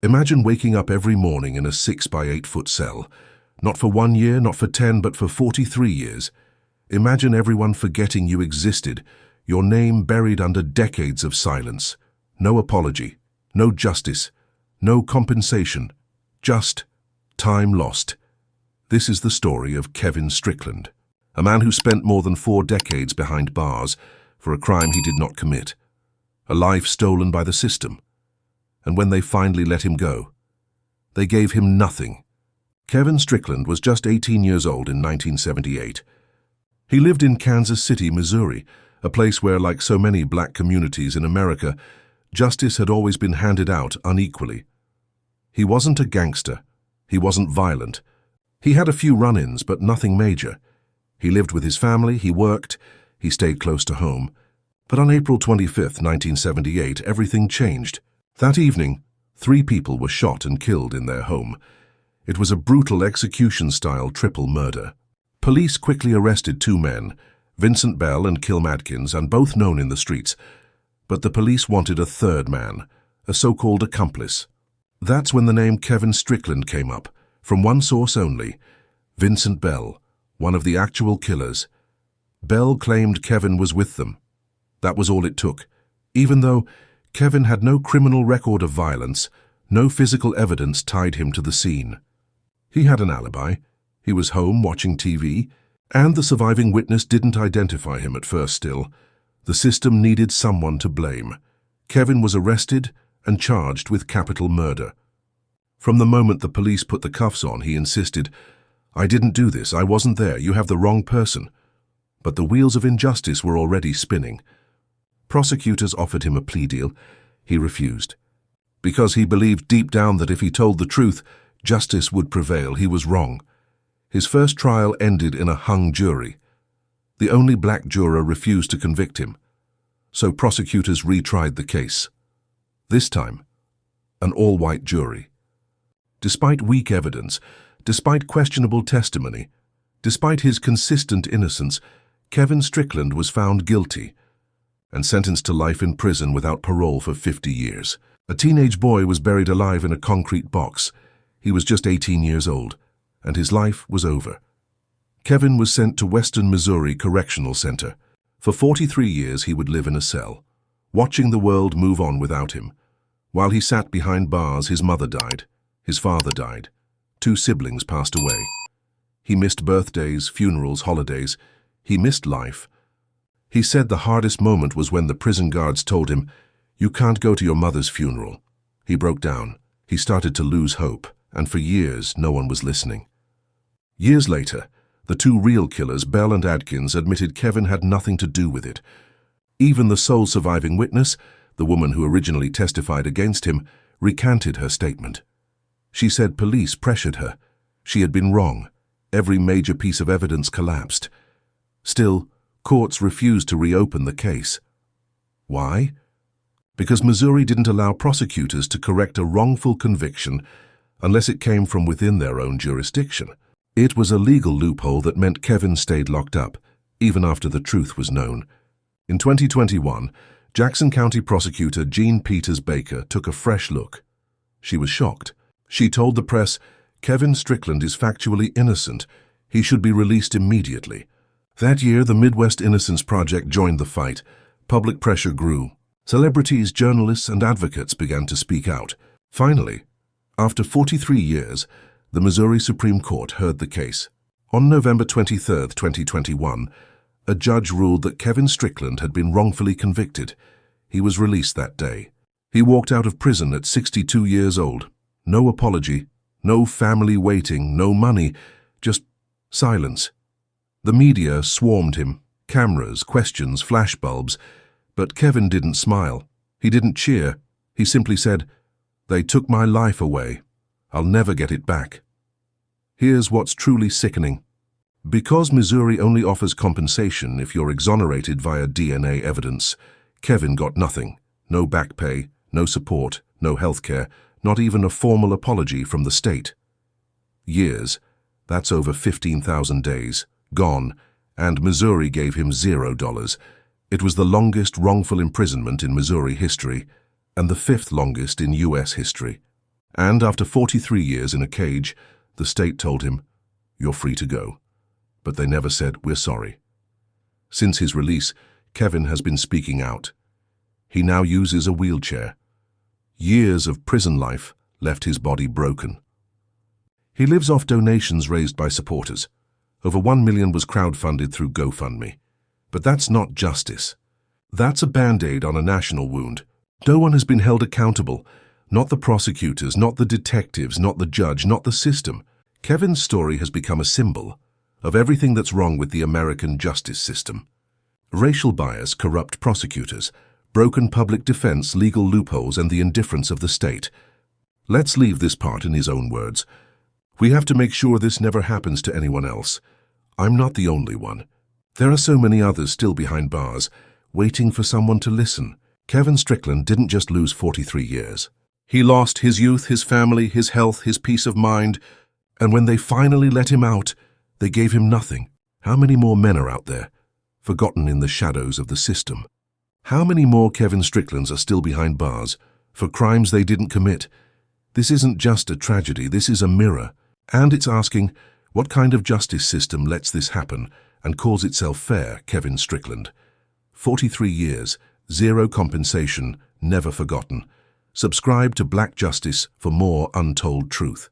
Imagine waking up every morning in a 6 by 8 foot cell. Not for 1 year, not for 10, but for 43 years. Imagine everyone forgetting you existed, your name buried under decades of silence. No apology, no justice, no compensation, just time lost. This is the story of Kevin Strickland, a man who spent more than 4 decades behind bars for a crime he did not commit, a life stolen by the system. And when they finally let him go, they gave him nothing. Kevin Strickland was just 18 years old in 1978. He lived in Kansas City, Missouri, a place where, like so many black communities in America, justice had always been handed out unequally. He wasn't a gangster. He wasn't violent. He had a few run-ins, but nothing major. He lived with his family, he worked, he stayed close to home. But on April 25, 1978, everything changed. That evening, 3 people were shot and killed in their home. It was a brutal execution-style triple murder. Police quickly arrested 2 men, Vincent Bell and Kilm Adkins, and both known in the streets. But the police wanted a 3rd man, a so-called accomplice. That's when the name Kevin Strickland came up, from one source only, Vincent Bell, one of the actual killers. Bell claimed Kevin was with them. That was all it took, even though Kevin had no criminal record of violence, no physical evidence tied him to the scene. He had an alibi. He was home watching TV, and the surviving witness didn't identify him at first still. The system needed someone to blame. Kevin was arrested and charged with capital murder. From the moment the police put the cuffs on, he insisted, "I didn't do this, I wasn't there, you have the wrong person." But the wheels of injustice were already spinning. Prosecutors offered him a plea deal. He refused. Because he believed deep down that if he told the truth, justice would prevail. He was wrong. His first trial ended in a hung jury. The only black juror refused to convict him, so prosecutors retried the case. This time, an all-white jury. Despite weak evidence, despite questionable testimony, despite his consistent innocence, Kevin Strickland was found guilty and sentenced to life in prison without parole for 50 years. A teenage boy was buried alive in a concrete box. He was just 18 years old, and his life was over. Kevin was sent to Western Missouri Correctional Center. For 43 years he would live in a cell, watching the world move on without him. While he sat behind bars, his mother died. His father died. 2 siblings passed away. He missed birthdays, funerals, holidays. He missed life. He said the hardest moment was when the prison guards told him, "You can't go to your mother's funeral." He broke down. He started to lose hope, and for years no one was listening. Years later, the 2 real killers, Bell and Adkins, admitted Kevin had nothing to do with it. Even the sole surviving witness, the woman who originally testified against him, recanted her statement. She said police pressured her. She had been wrong. Every major piece of evidence collapsed. Still, courts refused to reopen the case. Why? Because Missouri didn't allow prosecutors to correct a wrongful conviction unless it came from within their own jurisdiction. It was a legal loophole that meant Kevin stayed locked up, even after the truth was known. In 2021, Jackson County prosecutor Jean Peters Baker took a fresh look. She was shocked. She told the press, "Kevin Strickland is factually innocent. He should be released immediately." That year, the Midwest Innocence Project joined the fight. Public pressure grew. Celebrities, journalists, and advocates began to speak out. Finally, after 43 years, the Missouri Supreme Court heard the case. On November 23, 2021, a judge ruled that Kevin Strickland had been wrongfully convicted. He was released that day. He walked out of prison at 62 years old. No apology, no family waiting, no money, just silence. The media swarmed him, cameras, questions, flashbulbs, but Kevin didn't smile. He didn't cheer. He simply said, "They took my life away. I'll never get it back." Here's what's truly sickening. Because Missouri only offers compensation if you're exonerated via DNA evidence, Kevin got nothing. No back pay, no support, no health care, not even a formal apology from the state. Years, that's over 15,000 days, gone, and Missouri gave him $0. It was the longest wrongful imprisonment in Missouri history, and the 5th longest in U.S. history. And after 43 years in a cage, the state told him, "You're free to go." But they never said, "We're sorry." Since his release, Kevin has been speaking out. He now uses a wheelchair. Years of prison life left his body broken. He lives off donations raised by supporters. Over 1 million was crowdfunded through GoFundMe. But that's not justice. That's a band-aid on a national wound. No one has been held accountable. Not the prosecutors, not the detectives, not the judge, not the system. Kevin's story has become a symbol of everything that's wrong with the American justice system. Racial bias, corrupt prosecutors, broken public defense, legal loopholes, and the indifference of the state. Let's leave this part in his own words. "We have to make sure this never happens to anyone else. I'm not the only one. There are so many others still behind bars, waiting for someone to listen." Kevin Strickland didn't just lose 43 years. He lost his youth, his family, his health, his peace of mind, and when they finally let him out, they gave him nothing. How many more men are out there, forgotten in the shadows of the system? How many more Kevin Stricklands are still behind bars, for crimes they didn't commit? This isn't just a tragedy, this is a mirror. And it's asking, what kind of justice system lets this happen and calls itself fair, Kevin Strickland? 43 years, zero compensation, never forgotten. Subscribe to Black Justice for more untold truth.